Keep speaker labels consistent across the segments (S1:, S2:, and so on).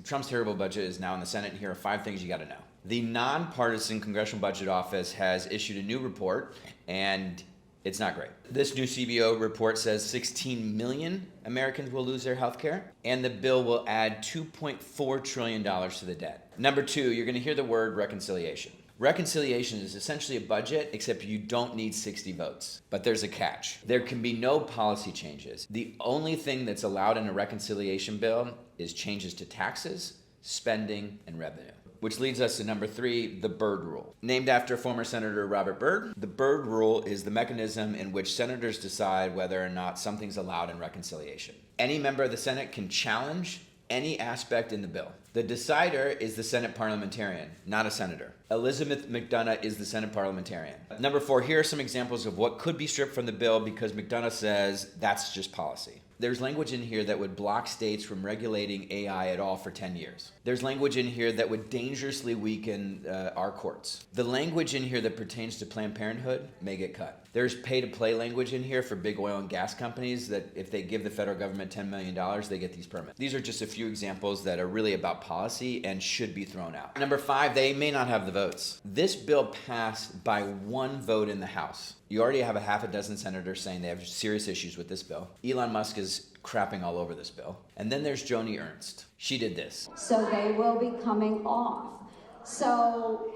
S1: Trump's terrible budget is now in the Senate, and here are 5 things you got to know. The nonpartisan Congressional Budget Office has issued a new report, and it's not great. This new CBO report says 16 million Americans will lose their health care, and the bill will add $2.4 trillion to the debt. Number 2, you're going to hear the word reconciliation. Reconciliation is essentially a budget, except you don't need 60 votes. But there's a catch. There can be no policy changes. The only thing that's allowed in a reconciliation bill is changes to taxes, spending, and revenue. Which leads us to number 3, the Byrd Rule. Named after former Senator Robert Byrd, the Byrd Rule is the mechanism in which senators decide whether or not something's allowed in reconciliation. Any member of the Senate can challenge any aspect in the bill. The decider is the Senate parliamentarian, not a senator. Elizabeth McDonough is the Senate parliamentarian. Number 4, here are some examples of what could be stripped from the bill because McDonough says that's just policy. There's language in here that would block states from regulating AI at all for 10 years. There's language in here that would dangerously weaken our courts. The language in here that pertains to Planned Parenthood may get cut. There's pay-to-play language in here for big oil and gas companies that if they give the federal government $10 million, they get these permits. These are just a few examples that are really about policy and should be thrown out. Number 5, they may not have the votes. This bill passed by 1 vote in the House. You already have a half a dozen senators saying they have serious issues with this bill. Elon Musk is crapping all over this bill. And then there's Joni Ernst. She did this.
S2: So they will be coming off. So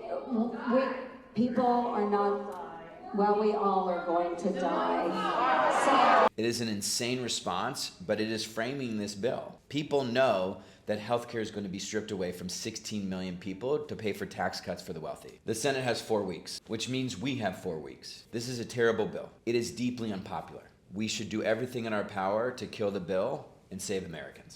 S2: people are not, well, we all are going to die.
S1: It is an insane response, but it is framing this bill. People know that healthcare is going to be stripped away from 16 million people to pay for tax cuts for the wealthy. The Senate has 4 weeks, which means we have 4 weeks. This is a terrible bill. It is deeply unpopular. We should do everything in our power to kill the bill and save Americans.